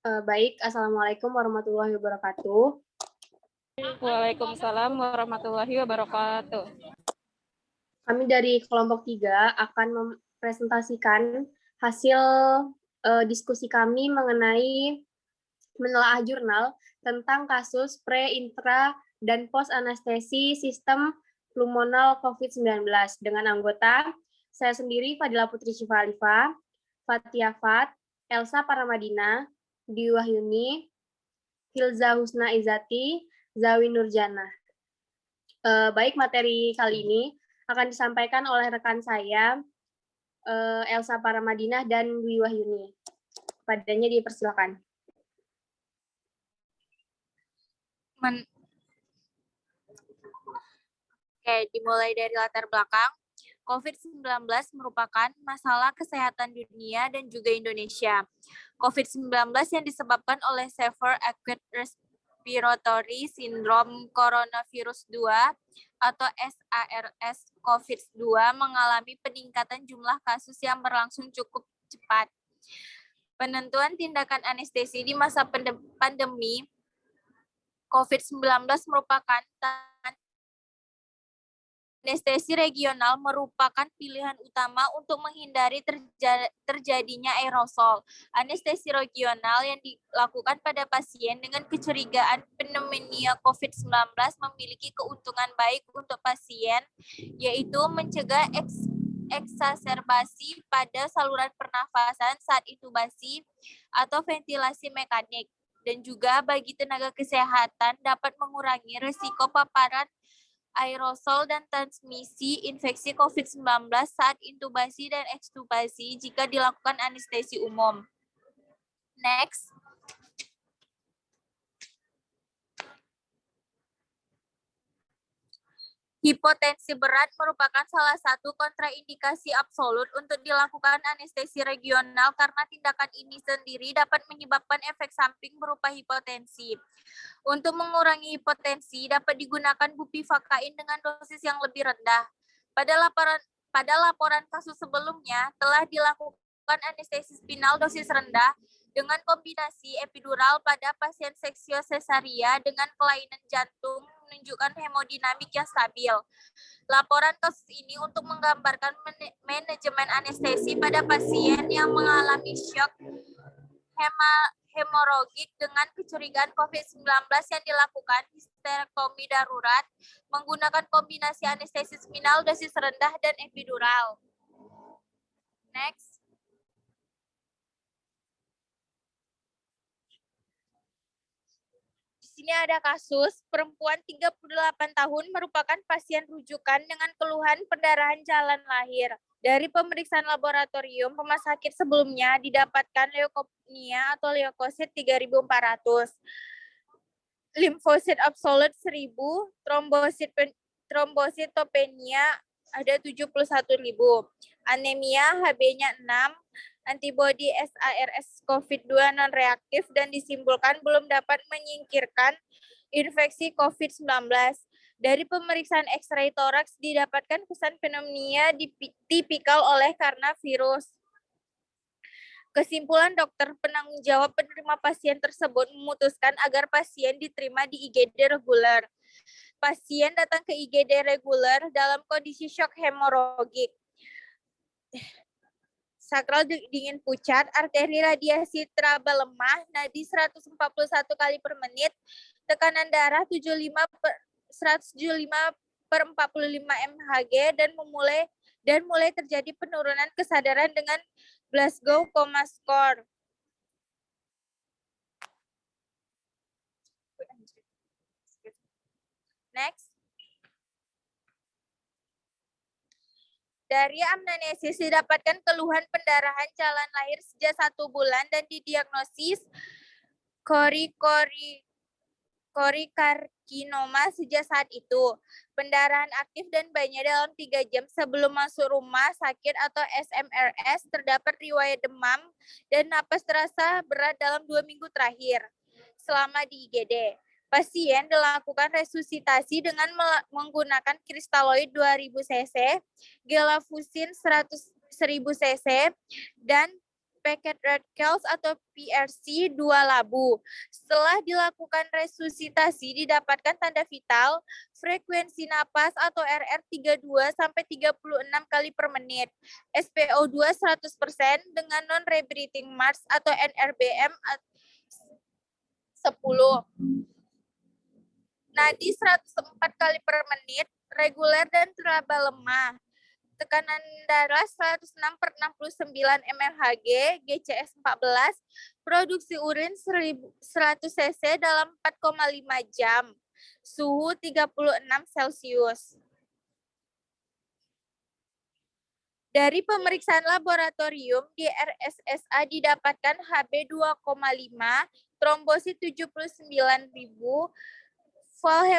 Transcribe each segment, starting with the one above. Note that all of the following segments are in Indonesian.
Baik, Assalamualaikum warahmatullahi wabarakatuh. Waalaikumsalam warahmatullahi wabarakatuh. Kami dari kelompok 3 akan mempresentasikan hasil diskusi kami mengenai menelaah jurnal tentang kasus pre, intra, dan post anestesi sistem pulmonal COVID-19 dengan anggota saya sendiri Fadila Putri Syifa Alifah, Fatia Fat, Elsa Paramadina, Dwi Wahyuni, Hilza Husna Izati, Zawi Nurjana. Baik, materi kali ini akan disampaikan oleh rekan saya, Elsa Paramadina dan Dwi Wahyuni. Padanya dipersilakan. Dimulai dari latar belakang. COVID-19 merupakan masalah kesehatan dunia dan juga Indonesia. COVID-19 yang disebabkan oleh Severe Acute Respiratory Syndrome Coronavirus 2 atau SARS-CoV-2 mengalami peningkatan jumlah kasus yang berlangsung cukup cepat. Penentuan tindakan anestesi di masa pandemi COVID-19 merupakan anestesi regional merupakan pilihan utama untuk menghindari terjadinya aerosol. Anestesi regional yang dilakukan pada pasien dengan kecurigaan pneumonia COVID-19 memiliki keuntungan baik untuk pasien, yaitu mencegah eksaserbasi pada saluran pernafasan saat intubasi atau ventilasi mekanik, dan juga bagi tenaga kesehatan dapat mengurangi risiko paparan aerosol dan transmisi infeksi COVID-19 saat intubasi dan ekstubasi jika dilakukan anestesi umum. Next. Hipotensi berat merupakan salah satu kontraindikasi absolut untuk dilakukan anestesi regional karena tindakan ini sendiri dapat menyebabkan efek samping berupa hipotensi. Untuk mengurangi hipotensi, dapat digunakan bupivakain dengan dosis yang lebih rendah. Pada laporan kasus sebelumnya, telah dilakukan anestesi spinal dosis rendah dengan kombinasi epidural pada pasien seksio sesaria dengan kelainan jantung menunjukkan hemodinamik yang stabil. Laporan kasus ini untuk menggambarkan manajemen anestesi pada pasien yang mengalami shock hemoragik dengan kecurigaan COVID-19 yang dilakukan histerektomi darurat menggunakan kombinasi anestesi spinal dosis rendah dan epidural. Next. Di sini ada kasus perempuan 38 tahun merupakan pasien rujukan dengan keluhan pendarahan jalan lahir. Dari pemeriksaan laboratorium, rumah sakit sebelumnya didapatkan leukopenia atau leukosit 3.400, limfosit absolut 1.000, trombositopenia ada 71.000, anemia HB-nya 6, antibodi SARS-CoV-2 non-reaktif dan disimpulkan belum dapat menyingkirkan infeksi COVID-19. Dari pemeriksaan X-ray toraks didapatkan kesan pneumonia tipikal oleh karena virus. Kesimpulan dokter penanggung jawab penerima pasien tersebut memutuskan agar pasien diterima di IGD reguler. Pasien datang ke IGD reguler dalam kondisi shock hemoragik. Sakral dingin pucat, arteri radiasi teraba lemah, nadi 141 kali per menit, tekanan darah 175/45 mHg dan mulai terjadi penurunan kesadaran dengan Glasgow Coma Score. Next. Dari amnesis didapatkan keluhan pendarahan jalan lahir sejak 1 bulan dan didiagnosis korikarkinoma sejak saat itu. Pendarahan aktif dan banyak dalam 3 jam sebelum masuk rumah sakit atau SMRS, terdapat riwayat demam dan napas terasa berat dalam 2 minggu terakhir selama di IGD. Pasien dilakukan resusitasi dengan menggunakan kristaloid 2000 cc, gelafusin 1000 cc, dan packet radicals atau PRC 2 labu. Setelah dilakukan resusitasi didapatkan tanda vital, frekuensi napas atau RR 32 sampai 36 kali per menit, SpO2 100% dengan non-rebreathing max atau NRBM 10. Nadi 104 kali per menit, reguler dan teraba lemah. Tekanan darah 106/69 mLHg, GCS 14, produksi urin 100 cc dalam 4,5 jam, suhu 36 Celcius. Dari pemeriksaan laboratorium di RSSA didapatkan Hb 2,5, trombosit 79.000, vol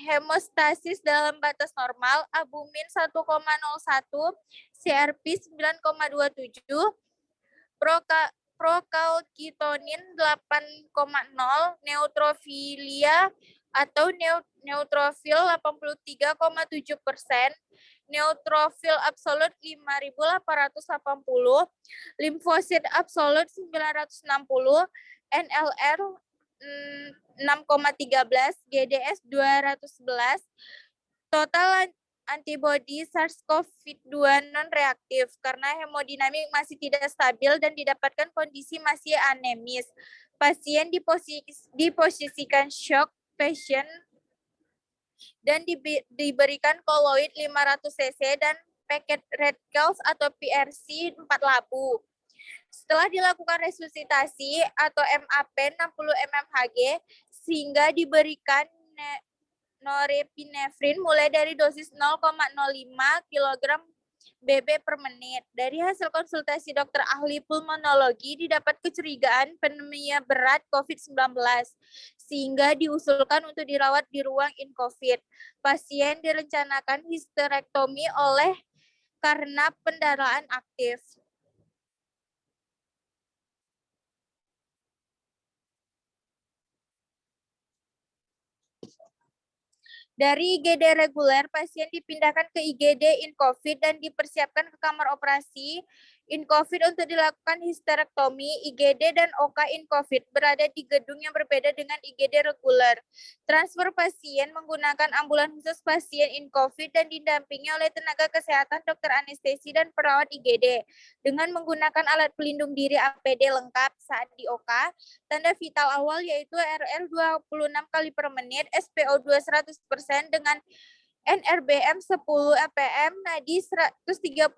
hemostasis dalam batas normal, albumin 1,01, CRP 9,27, prokalkitonin 8,0, neutrofilia atau neutrofil 83,7%, neutrofil absolut 5.880, limfosit absolut 960, NLR 6,13, GDS 211, total antibodi SARS-CoV-2 non-reaktif karena hemodinamik masih tidak stabil dan didapatkan kondisi masih anemis. Pasien diposisikan shock patient dan diberikan koloid 500 cc dan packet radicals atau PRC 4 labu. Setelah dilakukan resusitasi atau MAP 60 mmHg sehingga diberikan norepinefrin mulai dari dosis 0,05 kg BB per menit. Dari hasil konsultasi dokter ahli pulmonologi didapat kecurigaan pneumonia berat COVID-19 sehingga diusulkan untuk dirawat di ruang in-COVID. Pasien direncanakan histerektomi karena pendarahan aktif. Dari IGD reguler, pasien dipindahkan ke IGD in-COVID dan dipersiapkan ke kamar operasi in-COVID untuk dilakukan histerektomi. IGD dan OK in-COVID berada di gedung yang berbeda dengan IGD reguler. Transfer pasien menggunakan ambulan khusus pasien in-COVID dan didampingi oleh tenaga kesehatan, dokter anestesi, dan perawat IGD. Dengan menggunakan alat pelindung diri APD lengkap saat di OK, tanda vital awal yaitu RR 26 kali per menit, SpO2 100% dengan NRBM 10 APM, nadi 139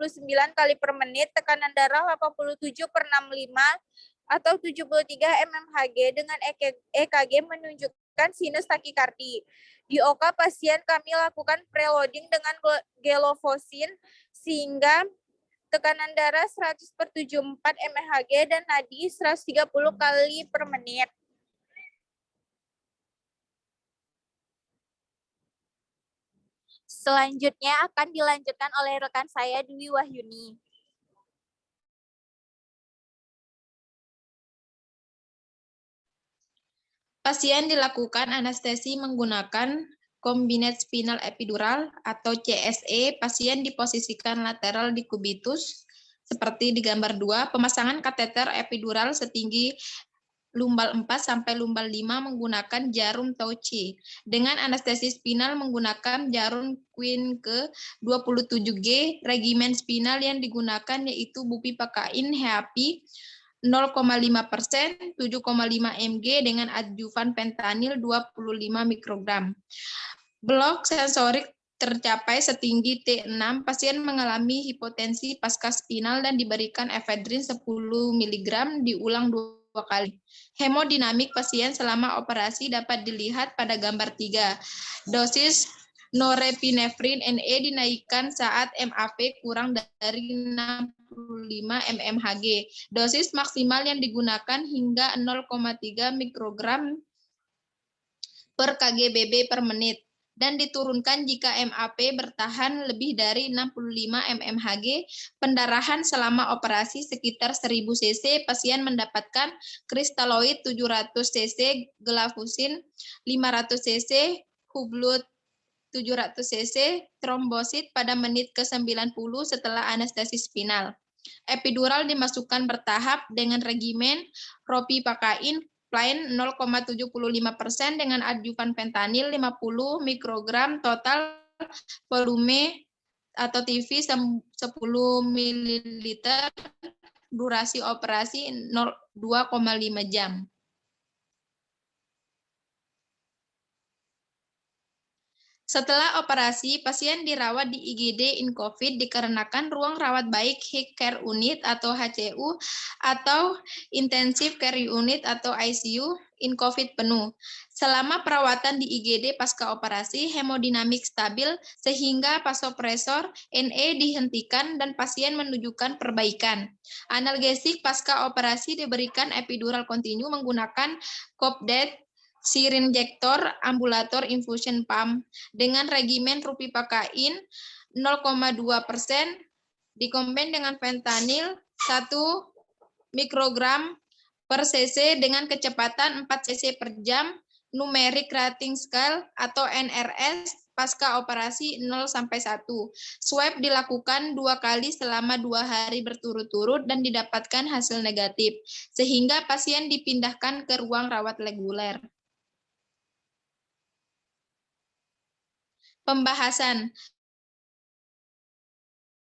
kali per menit, tekanan darah 87/65 atau 73 mmHg dengan EKG menunjukkan sinus takikardi. Di OK pasien kami lakukan preloading dengan gelofosin sehingga tekanan darah 100/74 mmHg dan nadi 130 kali per menit. Selanjutnya akan dilanjutkan oleh rekan saya Dwi Wahyuni. Pasien dilakukan anestesi menggunakan combined spinal epidural atau CSE. Pasien diposisikan lateral di kubitus seperti di gambar 2. Pemasangan kateter epidural setinggi lumbal 4 sampai lumbal 5 menggunakan jarum Touchy. Dengan anestesi spinal menggunakan jarum Queen ke 27G. Regimen spinal yang digunakan yaitu bupipakain HAPI 0,5%, 7,5 mg dengan adjuvan pentanil 25 mikrogram. Blok sensorik tercapai setinggi T6, pasien mengalami hipotensi pasca spinal dan diberikan efedrin 10 mg diulang 2 kali. Hemodinamik pasien selama operasi dapat dilihat pada gambar 3. Dosis norepinefrin NE dinaikkan saat MAP kurang dari 65 mmHg. Dosis maksimal yang digunakan hingga 0,3 mikrogram per kgbb per menit dan diturunkan jika MAP bertahan lebih dari 65 mmHg. Pendarahan selama operasi sekitar 1000 cc, pasien mendapatkan kristaloid 700 cc, gelafusin 500 cc, hublut 700 cc, trombosit pada menit ke-90 setelah anestesi spinal. Epidural dimasukkan bertahap dengan regimen ropipakain plain 0,75% dengan adjuvan fentanyl 50 mikrogram, total volume atau TV 10 ml, durasi operasi 2,5 jam. Setelah operasi, pasien dirawat di IGD in COVID dikarenakan ruang rawat baik High Care Unit atau HCU atau Intensive Care Unit atau ICU in COVID penuh. Selama perawatan di IGD pasca operasi, hemodinamik stabil sehingga vasopresor NE dihentikan dan pasien menunjukkan perbaikan. Analgesik pasca operasi diberikan epidural kontinu menggunakan COPDET, syrinjektor, ambulator infusion pump dengan regimen ropipakain 0,2% dikombin dengan fentanyl 1 mikrogram per cc dengan kecepatan 4 cc per jam, numeric rating scale atau NRS pasca operasi 0 sampai 1. Swab dilakukan 2 kali selama 2 hari berturut-turut dan didapatkan hasil negatif, sehingga pasien dipindahkan ke ruang rawat reguler. Pembahasan.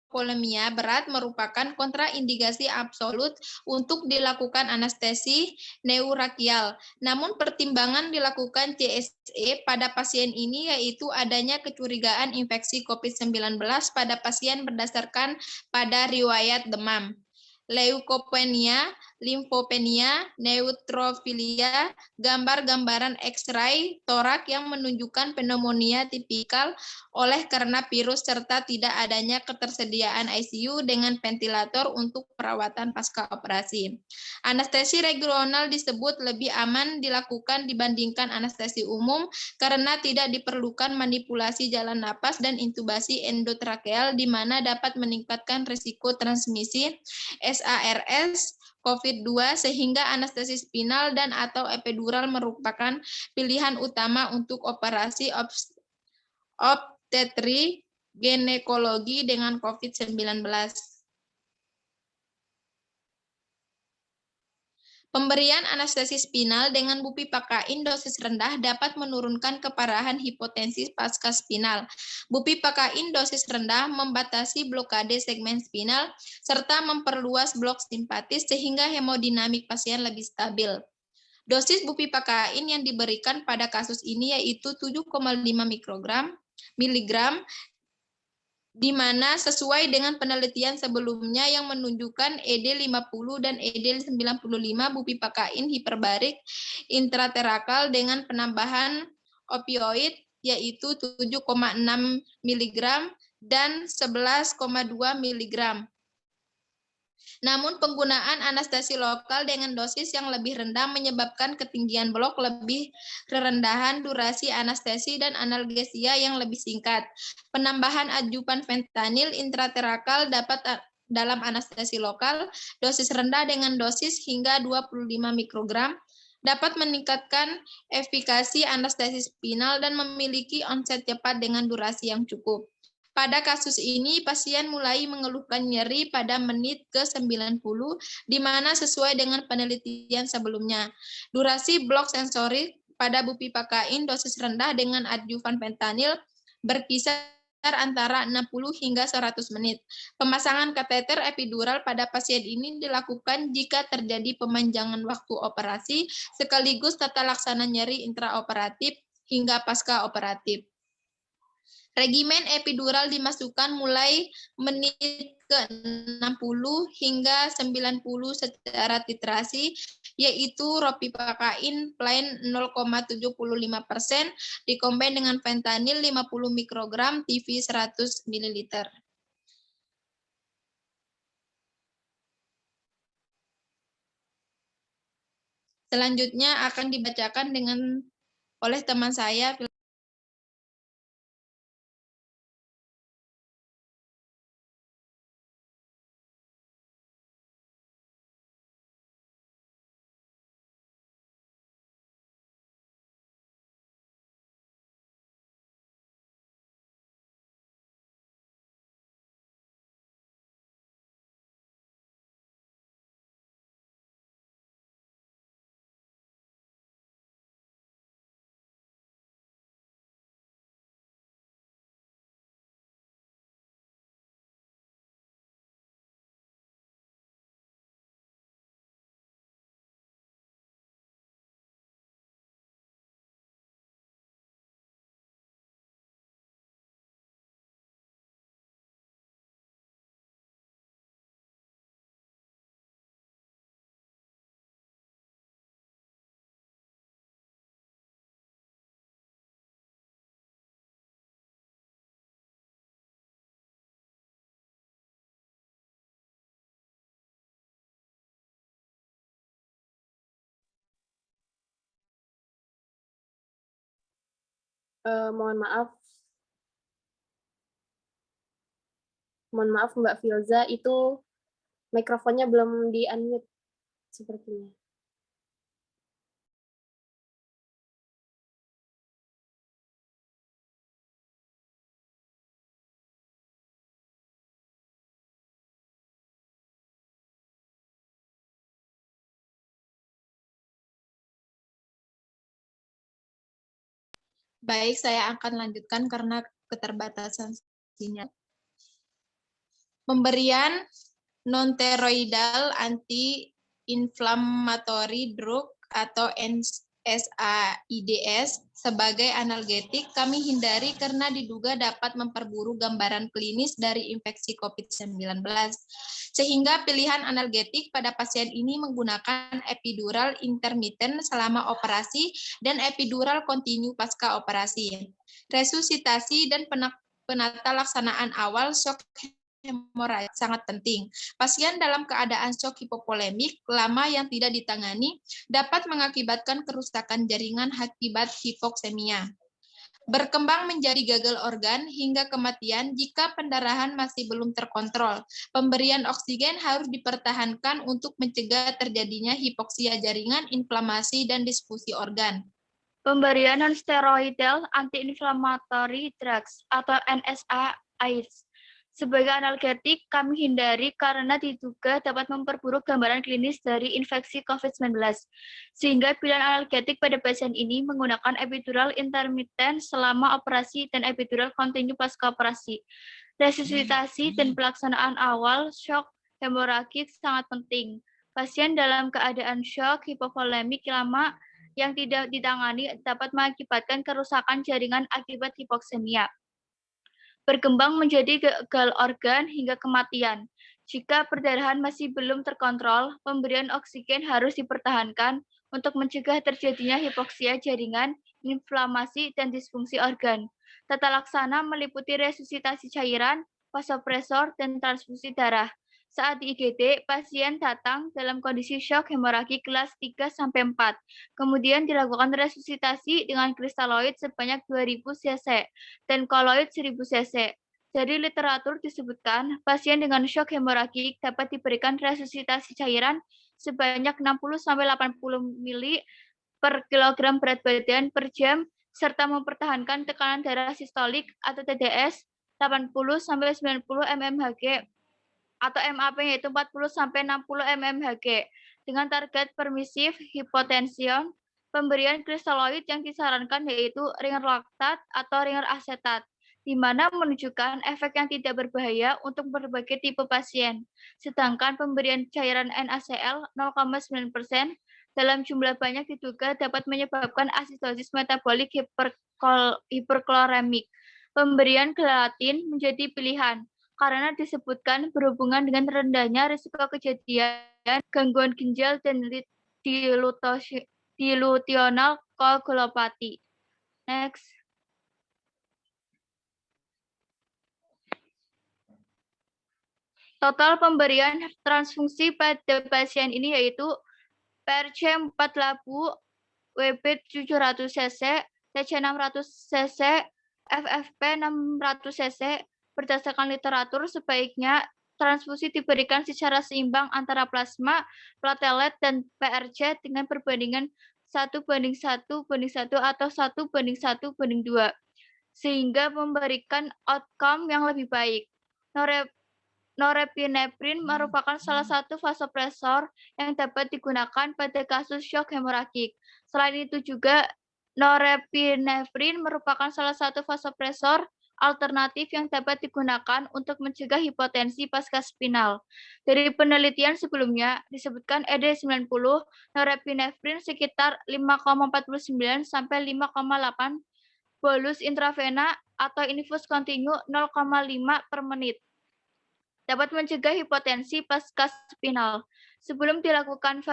Hipovolemia berat merupakan kontraindikasi absolut untuk dilakukan anestesi neurakial. Namun pertimbangan dilakukan CSE pada pasien ini yaitu adanya kecurigaan infeksi COVID-19 pada pasien berdasarkan pada riwayat demam, leukopenia, limfopenia, neutrofilia, gambar-gambaran X-ray torak yang menunjukkan pneumonia tipikal oleh karena virus serta tidak adanya ketersediaan ICU dengan ventilator untuk perawatan pasca operasi. Anestesi regional disebut lebih aman dilakukan dibandingkan anestesi umum karena tidak diperlukan manipulasi jalan napas dan intubasi endotrakeal di mana dapat meningkatkan risiko transmisi SARS COVID-2 sehingga anestesi spinal dan atau epidural merupakan pilihan utama untuk operasi obstetri ginekologi dengan COVID-19. Pemberian anestesi spinal dengan bupipakain dosis rendah dapat menurunkan keparahan hipotensi pasca spinal. Bupipakain dosis rendah membatasi blokade segmen spinal serta memperluas blok simpatis sehingga hemodinamik pasien lebih stabil. Dosis bupipakain yang diberikan pada kasus ini yaitu 7,5 miligram di mana sesuai dengan penelitian sebelumnya yang menunjukkan ED50 dan ED95 bupipakain hiperbarik intraterakal dengan penambahan opioid yaitu 7,6 mg dan 11,2 mg. Namun penggunaan anestesi lokal dengan dosis yang lebih rendah menyebabkan ketinggian blok lebih kerendahan durasi anestesi dan analgesia yang lebih singkat. Penambahan adjuvan fentanyl intraterakal dapat dalam anestesi lokal, dosis rendah dengan dosis hingga 25 mikrogram, dapat meningkatkan efikasi anestesi spinal dan memiliki onset cepat dengan durasi yang cukup. Pada kasus ini, pasien mulai mengeluhkan nyeri pada menit ke-90, di mana sesuai dengan penelitian sebelumnya. Durasi blok sensorik pada bupipakain dosis rendah dengan adjuvan fentanyl berkisar antara 60 hingga 100 menit. Pemasangan kateter epidural pada pasien ini dilakukan jika terjadi pemanjangan waktu operasi, sekaligus tata laksana nyeri intraoperatif hingga pasca operatif. Regimen epidural dimasukkan mulai menit ke-60 hingga 90 secara titrasi, yaitu ropipakain plain 0,75% dikombin dengan fentanyl 50 mikrogram TV 100 ml. Selanjutnya akan dibacakan oleh teman saya. Mohon maaf. Mohon maaf Mbak Filza, itu mikrofonnya belum di-unmute sepertinya. Baik, saya akan lanjutkan karena keterbatasan sinyal. Pemberian non-steroidal anti-inflammatory drug atau NSAIDs sebagai analgetik kami hindari karena diduga dapat memperburuk gambaran klinis dari infeksi COVID-19. Sehingga pilihan analgetik pada pasien ini menggunakan epidural intermittent selama operasi dan epidural kontinu pasca operasi. Resusitasi dan penata laksanaan awal shock hemoragik sangat penting. Pasien dalam keadaan shock hipovolemik lama yang tidak ditangani dapat mengakibatkan kerusakan jaringan akibat hipoksemia. Berkembang menjadi gagal organ hingga kematian jika pendarahan masih belum terkontrol. Pemberian oksigen harus dipertahankan untuk mencegah terjadinya hipoksia jaringan, inflamasi, dan disfusi organ. Pemberian non-steroidal anti-inflammatory drugs atau NSAIDs sebagai analgetik kami hindari karena diduga dapat memperburuk gambaran klinis dari infeksi COVID-19. Sehingga pilihan analgetik pada pasien ini menggunakan epidural intermittent selama operasi dan epidural kontinu pasca operasi. Resusitasi dan pelaksanaan awal shock hemoragik sangat penting. Pasien dalam keadaan shock hipovolemik lama yang tidak ditangani dapat mengakibatkan kerusakan jaringan akibat hipoksemia. Berkembang menjadi gagal organ hingga kematian. Jika perdarahan masih belum terkontrol, pemberian oksigen harus dipertahankan untuk mencegah terjadinya hipoksia jaringan, inflamasi, dan disfungsi organ. Tata laksana meliputi resusitasi cairan, vasopresor, dan transfusi darah. Saat di IGD, pasien datang dalam kondisi shock hemoragik kelas 3-4. Kemudian dilakukan resusitasi dengan kristaloid sebanyak 2000 cc dan koloid 1000 cc. Dari literatur disebutkan, pasien dengan shock hemoragik dapat diberikan resusitasi cairan sebanyak 60-80 ml per kilogram berat badan per jam, serta mempertahankan tekanan darah sistolik atau TDS 80-90 mmHg atau MAP yaitu 40-60 mmHg dengan target permisif hipotension. Pemberian kristaloid yang disarankan yaitu ringer laktat atau ringer asetat, di mana menunjukkan efek yang tidak berbahaya untuk berbagai tipe pasien. Sedangkan pemberian cairan NaCl 0,9% dalam jumlah banyak diduga dapat menyebabkan asidosis metabolik hiperkloremik. Pemberian gelatin menjadi pilihan karena disebutkan berhubungan dengan rendahnya risiko kejadian gangguan ginjal dan dilutional koagulopati. Next. Total pemberian transfungsi pada pasien ini yaitu PRC 4 labu, WB 700 cc, TC 600 cc, FFP 600 cc. Berdasarkan literatur, sebaiknya transfusi diberikan secara seimbang antara plasma, platelet, dan PRC dengan perbandingan 1:1:1 atau 1:1:2, sehingga memberikan outcome yang lebih baik. Norepinephrine merupakan salah satu vasopresor yang dapat digunakan pada kasus shock hemoragik. Selain itu juga, norepinephrine merupakan salah satu vasopresor alternatif yang dapat digunakan untuk mencegah hipotensi pasca-spinal. Dari penelitian sebelumnya, disebutkan ED90 norepinephrine sekitar 5,49 sampai 5,8 bolus intravena atau infus kontinu 0,5 per menit. Dapat mencegah hipotensi pasca-spinal. Sebelum dilakukan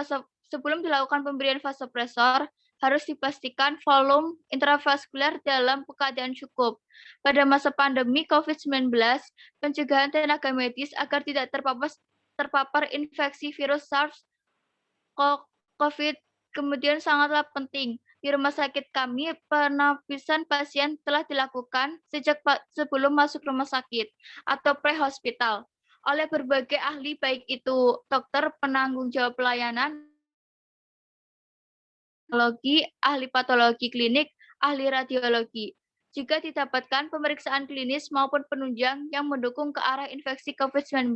pemberian vasopresor, harus dipastikan volume intravaskular dalam keadaan cukup. Pada masa pandemi COVID-19, pencegahan tenaga medis agar tidak terpapar infeksi virus SARS-CoV kemudian sangatlah penting. Di rumah sakit kami, penapisan pasien telah dilakukan sejak sebelum masuk rumah sakit atau pre-hospital oleh berbagai ahli, baik itu dokter penanggung jawab pelayanan, ahli patologi klinik, ahli radiologi. Jika didapatkan pemeriksaan klinis maupun penunjang yang mendukung ke arah infeksi COVID-19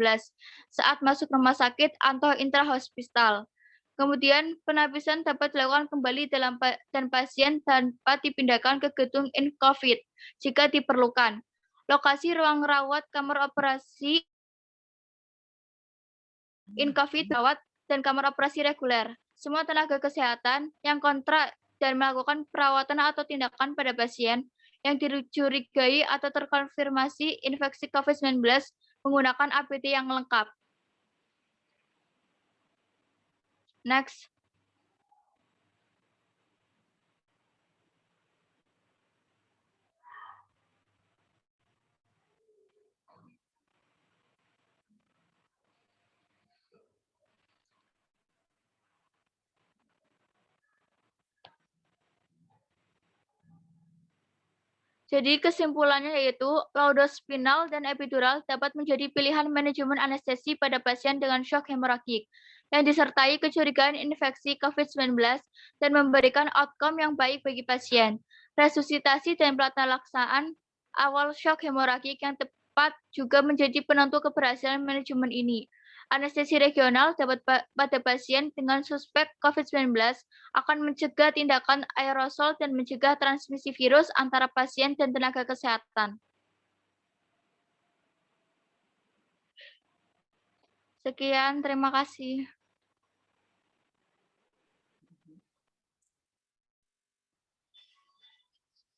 saat masuk rumah sakit atau intrahospital. Kemudian penapisan dapat dilakukan kembali dan pasien dapat dipindahkan ke gedung in-COVID jika diperlukan. Lokasi ruang rawat, kamar operasi in-COVID rawat dan kamar operasi reguler. Semua tenaga kesehatan yang kontrak dan melakukan perawatan atau tindakan pada pasien yang dicurigai atau terkonfirmasi infeksi COVID-19 menggunakan APD yang lengkap. Next. Jadi kesimpulannya yaitu laudospinal dan epidural dapat menjadi pilihan manajemen anestesi pada pasien dengan shock hemoragik yang disertai kecurigaan infeksi COVID-19 dan memberikan outcome yang baik bagi pasien. Resusitasi dan pelaksanaan awal shock hemoragik yang tepat juga menjadi penentu keberhasilan manajemen ini. Anestesi regional dapat pada pasien dengan suspek COVID-19 akan mencegah tindakan aerosol dan mencegah transmisi virus antara pasien dan tenaga kesehatan. Sekian, terima kasih.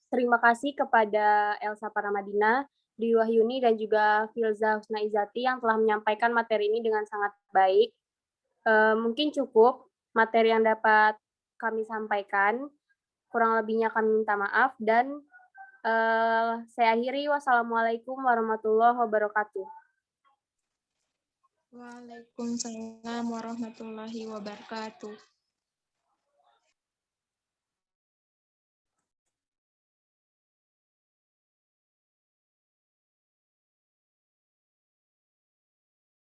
Terima kasih kepada Elsa Paramadina, Dwi Wahyuni, dan juga Filza Husna Izati yang telah menyampaikan materi ini dengan sangat baik. Mungkin cukup materi yang dapat kami sampaikan. Kurang lebihnya kami minta maaf dan saya akhiri. Wassalamualaikum warahmatullahi wabarakatuh. Waalaikumsalam warahmatullahi wabarakatuh.